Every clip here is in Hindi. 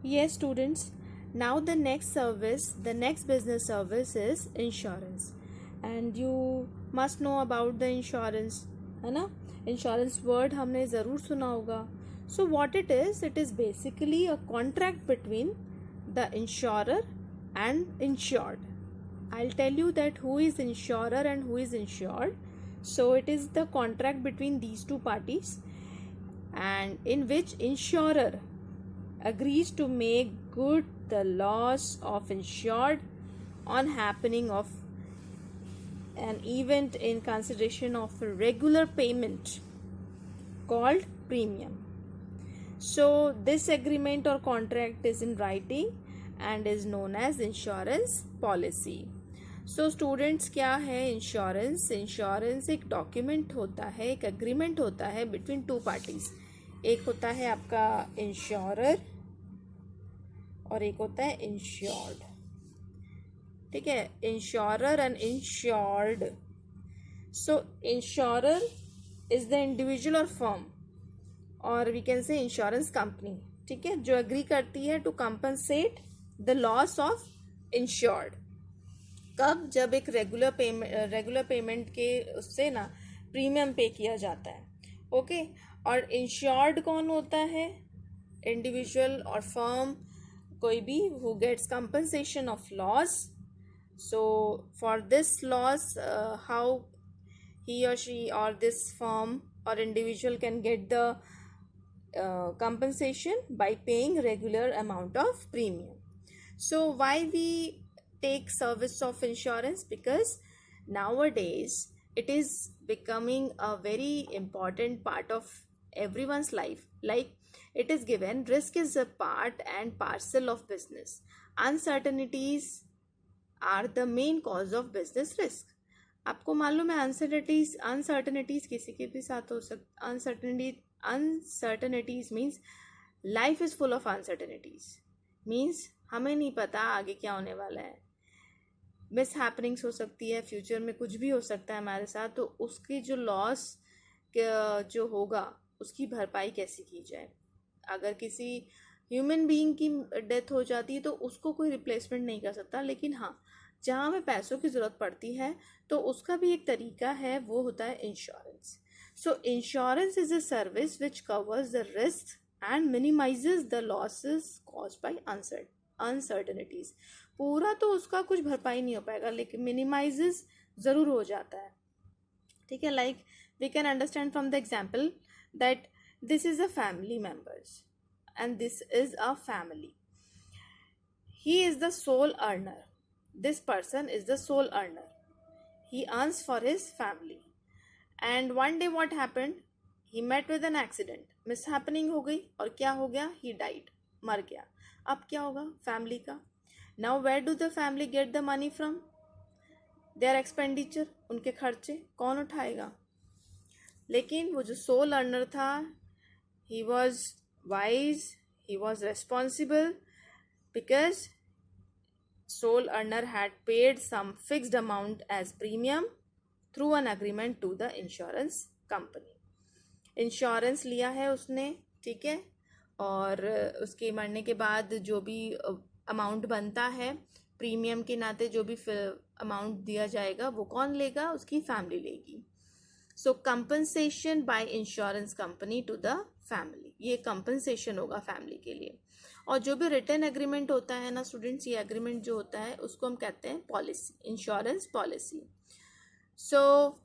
Yes, students. Now the next business service is insurance, and you must know about the insurance, है ना? Insurance word हमने ज़रूर सुना होगा. So what it is basically a contract between the insurer and insured. I'll tell you that who is insurer and who is insured. So it is the contract between these two parties, and in which insurer agrees to make good the loss of insured on happening of an event in consideration of a regular payment called premium. So this agreement or contract is in writing and is known as insurance policy. So students, क्या है इंश्योरेंस? इंश्योरेंस एक डॉक्यूमेंट होता है, एक एग्रीमेंट होता है बिटवीन टू पार्टीज. एक होता है आपका इंश्योरर और एक होता है इंश्योर्ड. ठीक है, insurer and insured. So insurer is the individual और फर्म, और we can say insurance company, ठीक है, जो एग्री करती है to compensate the loss of insured. कब? जब एक रेगुलर पेमेंट के उससे ना प्रीमियम पे किया जाता है. ओके. और इंश्योर्ड कौन होता है? इंडिविजुअल और फर्म, कोई भी who gets compensation of loss. So for this loss, how he or she or this firm or individual can get the compensation by paying regular amount of premium. So why we take service of insurance? Because nowadays it is becoming a very important part of everyone's life. Like it is given, risk is a part and parcel of business. Uncertainties are the main cause of business risk. आपको मालूम है अनसर्टनिटीज किसी के भी साथ हो सकता. Uncertainties means life is full of uncertainties. Means हमें नहीं पता आगे क्या होने वाला है. मिस हैपनिंग्स हो सकती है, फ्यूचर में कुछ भी हो सकता है हमारे साथ. तो उसकी जो लॉस जो होगा उसकी भरपाई कैसे की जाए? अगर किसी ह्यूमन बीइंग की डेथ हो जाती है तो उसको कोई रिप्लेसमेंट नहीं कर सकता. लेकिन हाँ, जहाँ हमें पैसों की ज़रूरत पड़ती है तो उसका भी एक तरीका है, वो होता है insurance. So insurance is a service which covers the risk and minimises the losses caused by uncertainties. पूरा तो उसका कुछ भरपाई नहीं हो पाएगा, लेकिन मिनिमाइजेस ज़रूर हो जाता है. ठीक है. Like we can understand from the example that this is a family members and this is a family. He is the sole earner. This person is the sole earner. He earns for his family. And one day what happened? He met with an accident. Mishappening हो गई और क्या हो गया? He died. मर गया. अब क्या होगा फैमिली का? Now where do the family get the money from? Their expenditure, उनके खर्चे कौन उठाएगा? लेकिन वो जो सोल अर्नर था, he was wise, he was responsible, because sole earner had paid some fixed amount as premium through an agreement to the insurance company. Insurance लिया है उसने, ठीक है, और उसके मरने के बाद जो भी अमाउंट बनता है प्रीमियम के नाते, जो भी अमाउंट दिया जाएगा वो कौन लेगा? उसकी फैमिली लेगी. So compensation by insurance company to the family, ये कंपनसेशन होगा फैमिली के लिए. और जो भी रिटर्न एग्रीमेंट होता है ना स्टूडेंट्स, ये एग्रीमेंट जो होता है उसको हम कहते हैं policy, insurance policy. So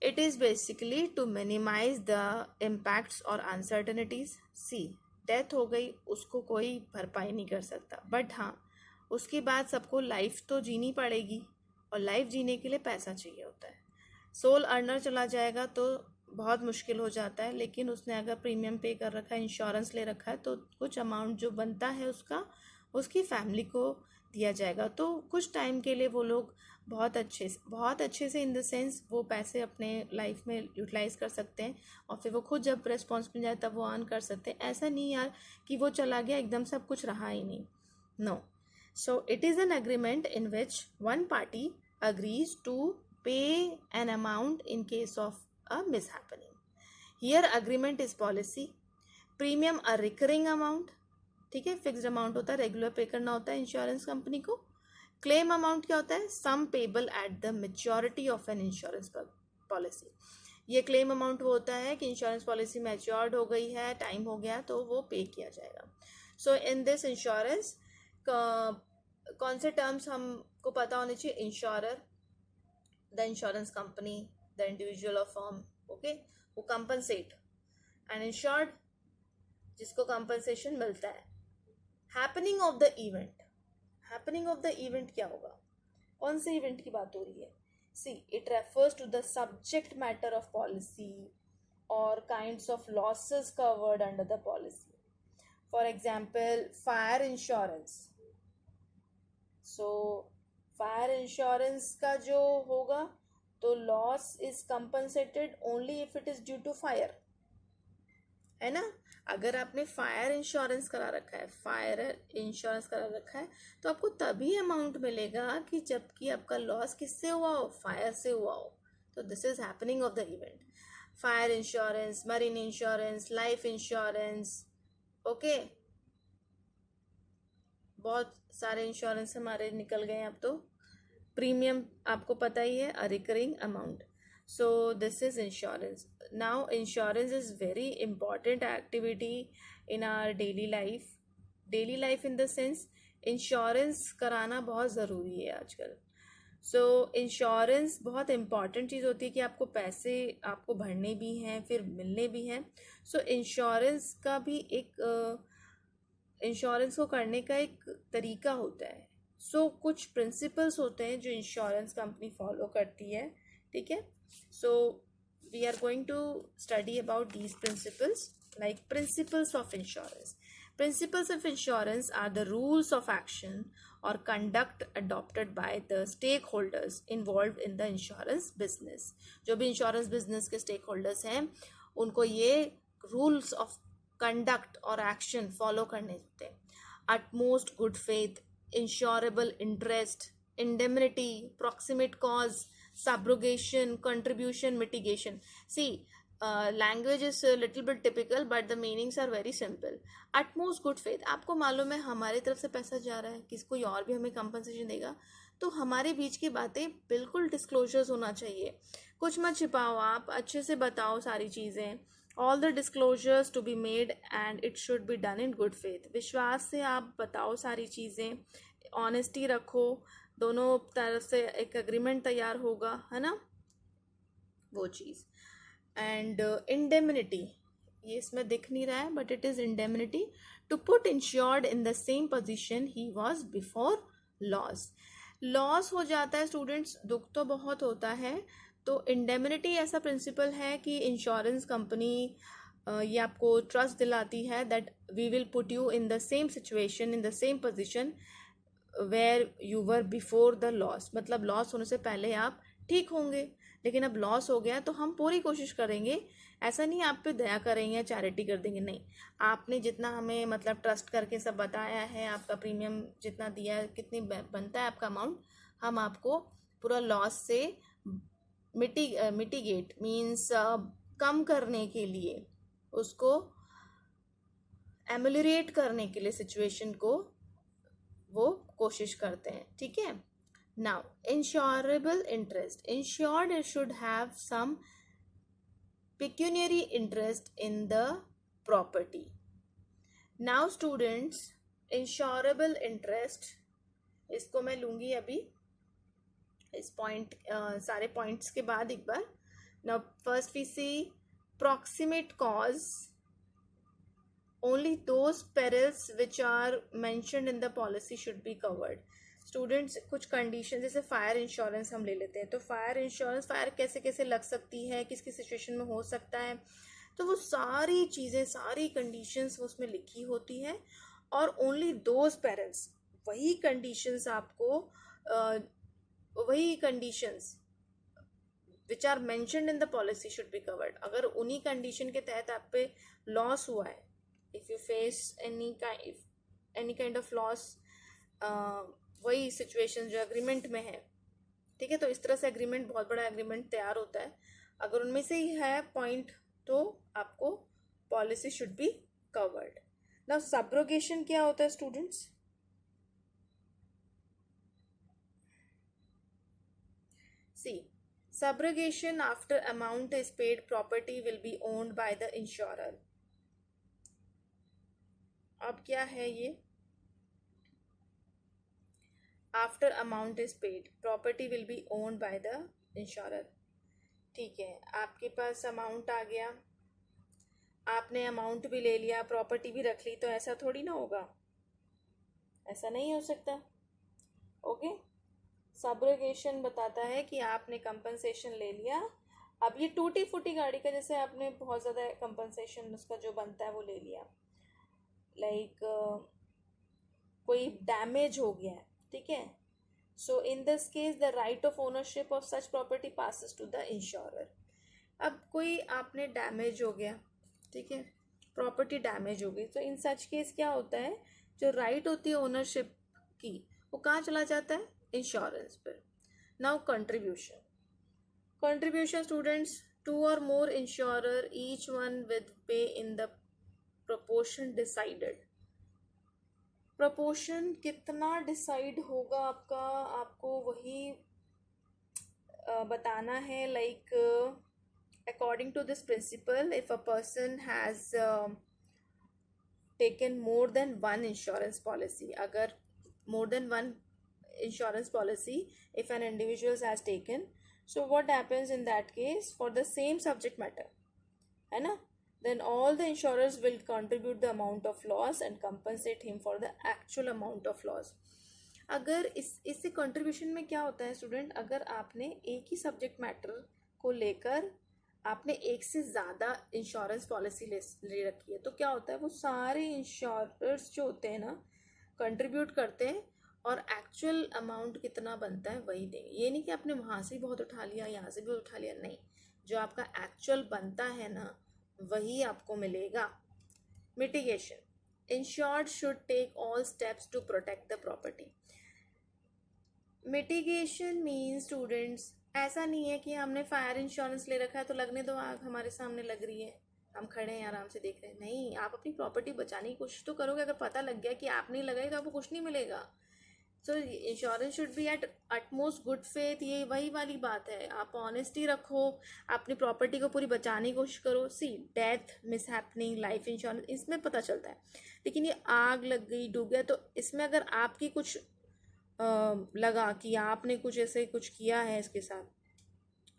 it is basically to minimise the impacts और अनसर्टनिटीज. सी, डेथ हो गई, उसको कोई भरपाई नहीं कर सकता, बट हाँ उसके बाद सबको लाइफ तो जीनी पड़ेगी, और लाइफ जीने के लिए पैसा चाहिए होता है. सोल अर्नर चला जाएगा तो बहुत मुश्किल हो जाता है, लेकिन उसने अगर प्रीमियम पे कर रखा है, इंश्योरेंस ले रखा है, तो कुछ अमाउंट जो बनता है उसका उसकी फैमिली को दिया जाएगा. तो कुछ टाइम के लिए वो लोग बहुत अच्छे से इन द सेंस वो पैसे अपने लाइफ में यूटिलाइज कर सकते हैं, और फिर वो खुद जब रेस्पॉन्स मिल जाए तब वो अर्न कर सकते हैं. ऐसा नहीं यार कि वो चला गया एकदम सब कुछ रहा ही नहीं. No. So it is an agreement in which one party agrees to pay an amount in case of a mishappening. Here agreement is policy. Premium a recurring amount. ठीक है, फिक्स्ड अमाउंट होता है, रेगुलर पे करना होता है इंश्योरेंस कंपनी को। क्लेम अमाउंट क्या होता है? Sum payable at the maturity of an insurance policy. ये क्लेम अमाउंट वो होता है कि इंश्योरेंस पॉलिसी मैच्योर्ड हो गई है, टाइम हो गया, तो वो पे किया जाएगा। सो इन दिस इंश्योरेंस कौन से टर्म्स हमको पता होने चाहिए? Insurer, the insurance company, the individual और फर्म, ओके, वो कंपनसेट, एंड इंश्योर्ड जिसको कंपनसेशन मिलता है। Happening of the event, happening of the event क्या होगा? कौन से इवेंट की बात हो रही है? See, it refers to the subject matter of policy और kinds of losses covered under the policy. For example fire insurance. So fire insurance का जो होगा तो loss is compensated only if it is due to fire, है ना। अगर आपने फायर इंश्योरेंस करा रखा है, फायर इंश्योरेंस करा रखा है, तो आपको तभी अमाउंट मिलेगा कि जबकि आपका लॉस किससे हुआ हो? फायर से हुआ हो। तो this is happening of the event. Fire insurance, marine insurance, life insurance, okay, बहुत सारे इंश्योरेंस हमारे निकल गए अब तो। प्रीमियम आपको पता ही है, a recurring amount. So this is insurance. Now insurance is very important activity in our daily life. Daily life in the sense insurance कराना बहुत ज़रूरी है आजकल। सो इंश्योरेंस बहुत इम्पॉर्टेंट चीज़ होती है कि आपको पैसे आपको भरने भी हैं, फिर मिलने भी हैं। सो इंश्योरेंस का भी एक इंश्योरेंस को करने का एक तरीका होता है। सो कुछ प्रिंसिपल्स होते हैं जो इंश्योरेंस कंपनी फॉलो करती है, ठीक है। So we are going to study about these principles, like principles of insurance. Principles of insurance are the rules of action or conduct adopted by the stakeholders involved in the insurance business. जो भी insurance business के stakeholders हैं उनको ये rules of conduct और action follow करने होते हैं। Utmost good faith, insurable interest, indemnity, proximate cause, subrogation, contribution, mitigation. See, language is a little bit typical but the meanings are very simple. Utmost good faith, आपको मालूम है हमारी तरफ से पैसा जा रहा है, किसी कोई और भी हमें कंपनसेशन देगा, तो हमारे बीच की बातें बिल्कुल डिस्क्लोजर्स होना चाहिए। कुछ मत छिपाओ, आप अच्छे से बताओ सारी चीज़ें। All the disclosures to be made and it should be done in good faith. विश्वास से आप बताओ सारी चीज़ें, ऑनेस्टी रखो, दोनों तरफ से एक एग्रीमेंट तैयार होगा, है ना, वो चीज़। एंड इंडेमनिटी, ये इसमें दिख नहीं रहा है but it is indemnity to put insured in the same position he was before loss. Loss हो जाता है स्टूडेंट्स, दुख तो बहुत होता है, तो इंडेमनिटी ऐसा प्रिंसिपल है कि इंश्योरेंस कंपनी ये आपको ट्रस्ट दिलाती है that we will put you in the same situation, in the same position where you were before the loss. मतलब लॉस होने से पहले आप ठीक होंगे, लेकिन अब लॉस हो गया तो हम पूरी कोशिश करेंगे। ऐसा नहीं आप पे दया करेंगे या चैरिटी कर देंगे, नहीं, आपने जितना हमें मतलब ट्रस्ट करके सब बताया है, आपका प्रीमियम जितना दिया है, कितनी बनता है आपका अमाउंट, हम आपको पूरा लॉस से मिटिगेट मीन्स कम करने के लिए, उसको एमुलरेट करने के लिए सिचुएशन को वो कोशिश करते हैं, ठीक है। Now insurable interest, insured should have some pecuniary interest in the property. Now students, insurable interest, इसको मैं लूंगी अभी इस पॉइंट सारे पॉइंट्स के बाद एक बार। Now first we see proximate cause, only those perils which are mentioned in the policy should be covered. Students कुछ कंडीशन, जैसे फायर इंश्योरेंस हम ले लेते हैं, तो फायर इंश्योरेंस, फायर कैसे कैसे लग सकती है, किस किस सिचुएशन में हो सकता है, तो वो सारी चीज़ें, सारी कंडीशंस उसमें लिखी होती है। और ओनली दोज पेरेंट्स, वही कंडीशंस आपको वही conditions which are mentioned in the policy should be covered. अगर उन्हीं कंडीशन के तहत आप पे लॉस हुआ है, if you face any kind of loss, वही सिचुएशन जो एग्रीमेंट में है, ठीक है, तो इस तरह से एग्रीमेंट, बहुत बड़ा एग्रीमेंट तैयार होता है, अगर उनमें से ही है पॉइंट तो आपको policy should be covered. Now subrogation क्या होता है students? C, subrogation after amount is paid, property will be owned by the insurer. अब क्या है ये? After amount is paid property will be owned by the insurer. ठीक है, आपके पास अमाउंट आ गया, आपने अमाउंट भी ले लिया, प्रॉपर्टी भी रख ली, तो ऐसा थोड़ी ना होगा, ऐसा नहीं हो सकता. ओके, सब्रोगेशन बताता है कि आपने कंपनसेशन ले लिया. अब ये टूटी फूटी गाड़ी का जैसे आपने बहुत ज़्यादा कंपनसेशन उसका जो बनता है वो ले लिया, लाइक कोई डैमेज हो गया है, ठीक है. So in this case the right of ownership of such property passes to the insurer. अब कोई आपने डैमेज हो गया, ठीक है, प्रॉपर्टी डैमेज हो गई, तो इन सच केस क्या होता है, जो राइट होती है ओनरशिप की वो कहाँ चला जाता है? इंश्योरेंस पर. Now contribution. Contribution students, two or more insurer each one with pay in the proportion decided. Proportion कितना डिसाइड होगा आपका, आपको वही बताना है. Like according to this principle, if a person has taken more than one insurance policy, अगर more than one insurance policy, if an individual has taken, so what happens in that case for the same subject matter, है ना, then all the insurers will contribute the amount of loss and compensate him for the actual amount of loss. अगर इससे कंट्रीब्यूशन में क्या होता है स्टूडेंट, अगर आपने एक ही सब्जेक्ट मैटर को लेकर आपने एक से ज़्यादा इंश्योरेंस पॉलिसी ले रखी है, तो क्या होता है, वो सारे इंश्योरर्स जो होते हैं ना कंट्रीब्यूट करते हैं और एक्चुअल अमाउंट कितना बनता है वही देंगे. ये नहीं कि आपने वहाँ से बहुत उठा लिया, यहाँ से भी उठा लिया, नहीं, जो आपका एक्चुअल बनता है ना वही आपको मिलेगा. Mitigation. Insured should take all steps to protect the property. Mitigation mean students, ऐसा नहीं है कि हमने फायर इंश्योरेंस ले रखा है तो लगने दो आग हमारे सामने लग रही है, हम खड़े हैं आराम से देख रहे हैं. नहीं, आप अपनी प्रॉपर्टी बचाने की कोशिश तो करोगे. अगर पता लग गया कि आप नहीं लगाई तो आपको कुछ नहीं मिलेगा. So insurance should be at utmost good faith. ये वही वाली बात है, आप ऑनेस्टी रखो, अपनी प्रॉपर्टी को पूरी बचाने की कोशिश करो. See, death, mishappening, life insurance, इसमें पता चलता है. लेकिन ये आग लग गई, डूब गया, तो इसमें अगर आपकी कुछ लगा कि आपने कुछ ऐसे कुछ किया है इसके साथ,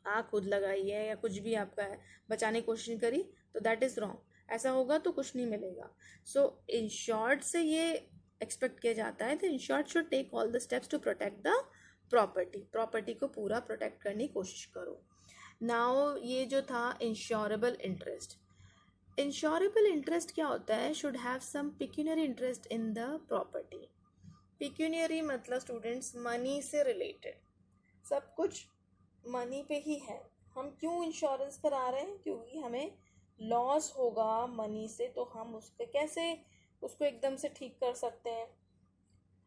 आग खुद लगाई है या कुछ भी आपका है, बचाने की कोशिश करी, तो दैट इज़ रॉन्ग. ऐसा होगा तो कुछ नहीं मिलेगा. सो इंश्योर्ड से ये एक्सपेक्ट किया जाता है, तो insured should take all the steps to protect the property को पूरा प्रोटेक्ट करने की कोशिश करो. नाउ ये जो था इंश्योरेबल इंटरेस्ट. इंश्योरेबल इंटरेस्ट क्या होता है, should have some pecuniary interest in the property. Pecuniary मतलब स्टूडेंट्स मनी से रिलेटेड, सब कुछ मनी पे ही है. हम क्यों इंश्योरेंस पर आ रहे हैं, क्योंकि हमें लॉस होगा मनी से, तो हम उस पर कैसे उसको एकदम से ठीक कर सकते हैं,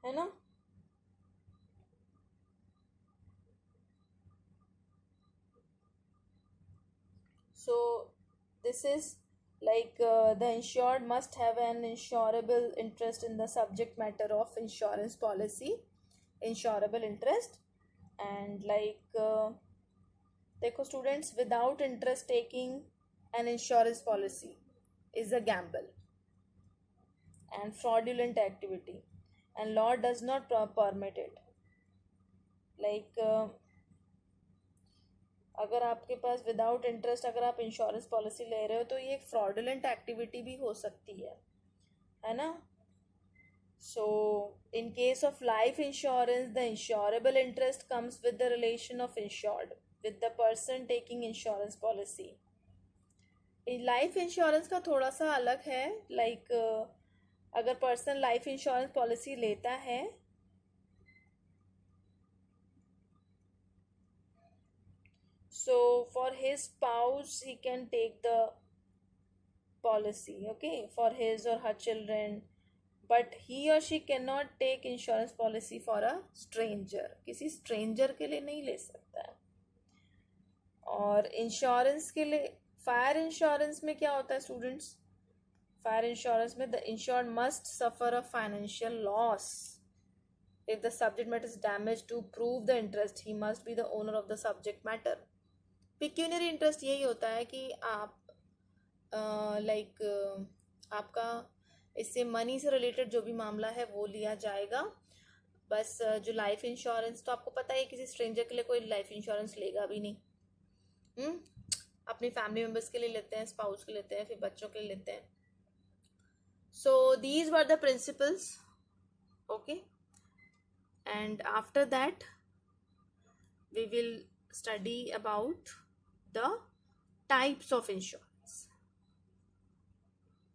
है ना. So this is like the insured must have an insurable interest in the subject matter of insurance policy, insurable interest. And like देखो students, without interest taking an insurance policy is a gamble and fraudulent activity, and law does not permit it. like अगर आपके पास विदाउट इंटरेस्ट अगर आप इंश्योरेंस पॉलिसी ले रहे हो तो ये एक फ्रॉडुलेंट एक्टिविटी भी हो सकती है ना. So in case of life insurance, the insurable interest comes with the relation of insured with the person taking insurance policy. Life insurance का थोड़ा सा अलग है. लाइक अगर पर्सन लाइफ इंश्योरेंस पॉलिसी लेता है so for his spouse he can take the policy, okay, for his or her children, but he or she cannot take insurance policy for a stranger. किसी stranger के लिए नहीं ले सकता है. और इंश्योरेंस के लिए फायर इंश्योरेंस में क्या होता है स्टूडेंट्स, फायर इंश्योरेंस में the insured must suffer a financial loss if the subject matter is damaged. To prove the interest he must be the owner of the subject matter. Pecuniary interest यही होता है कि आप आपका इससे मनी से रिलेटेड जो भी मामला है वो लिया जाएगा. बस जो लाइफ इंश्योरेंस तो आपको पता है किसी स्ट्रेंजर के लिए कोई लाइफ इंश्योरेंस लेगा भी नहीं. अपनी फैमिली मेम्बर्स के लिए लेते हैं, स्पाउस के लेते हैं, फिर बच्चों के लिए लेते हैं. So these were the principles. Okay, and after that we will study about the types of insurance.